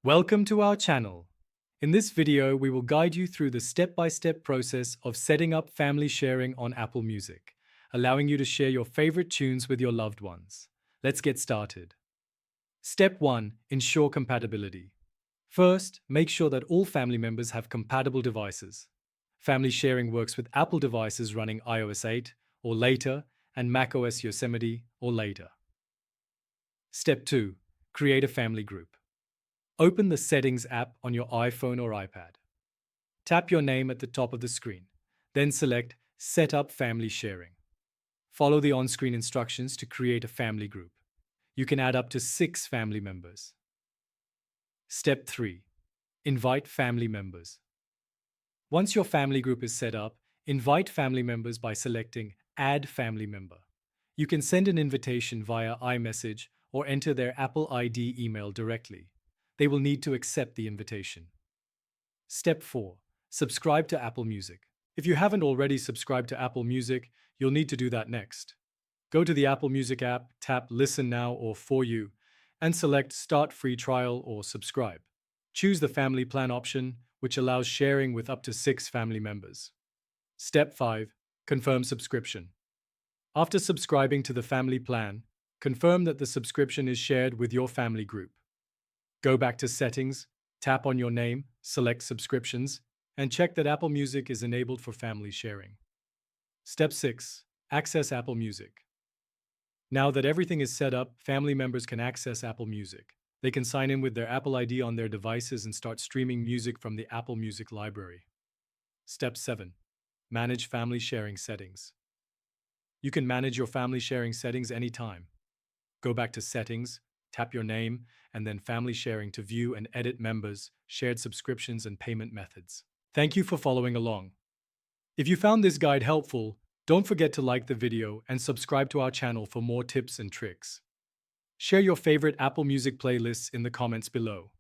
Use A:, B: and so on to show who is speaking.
A: Welcome to our channel. In this video, we will guide you through the step-by-step process of setting up family sharing on Apple Music, allowing you to share your favorite tunes with your loved ones. Let's get started. Step 1. Ensure compatibility. First, make sure that all family members have compatible devices. Family sharing works with Apple devices running iOS 8 or later and macOS Yosemite or later. Step 2. Create a family group. Open the Settings app on your iPhone or iPad. Tap your name at the top of the screen, then select Set up Family Sharing. Follow the on-screen instructions to create a family group. You can add up to 6 family members. Step 3. Invite family members. Once your family group is set up, invite family members by selecting Add Family Member. You can send an invitation via iMessage or enter their Apple ID email directly. They will need to accept the invitation. Step 4. Subscribe to Apple Music. If you haven't already subscribed to Apple Music, you'll need to do that next. Go to the Apple Music app, tap Listen Now or For You, and select Start Free Trial or Subscribe. Choose the Family Plan option, which allows sharing with up to 6 family members. Step 5. Confirm subscription. After subscribing to the family plan, confirm that the subscription is shared with your family group. Go back to Settings, tap on your name, select Subscriptions, and check that Apple Music is enabled for family sharing. Step 6. Access Apple Music. Now that everything is set up, family members can access Apple Music. They can sign in with their Apple ID on their devices and start streaming music from the Apple Music library. Step 7. Manage family sharing settings. You can manage your family sharing settings anytime. Go back to Settings, tap your name, and then Family Sharing to view and edit members, shared subscriptions, and payment methods. Thank you for following along. If you found this guide helpful, don't forget to like the video and subscribe to our channel for more tips and tricks. Share your favorite Apple Music playlists in the comments below.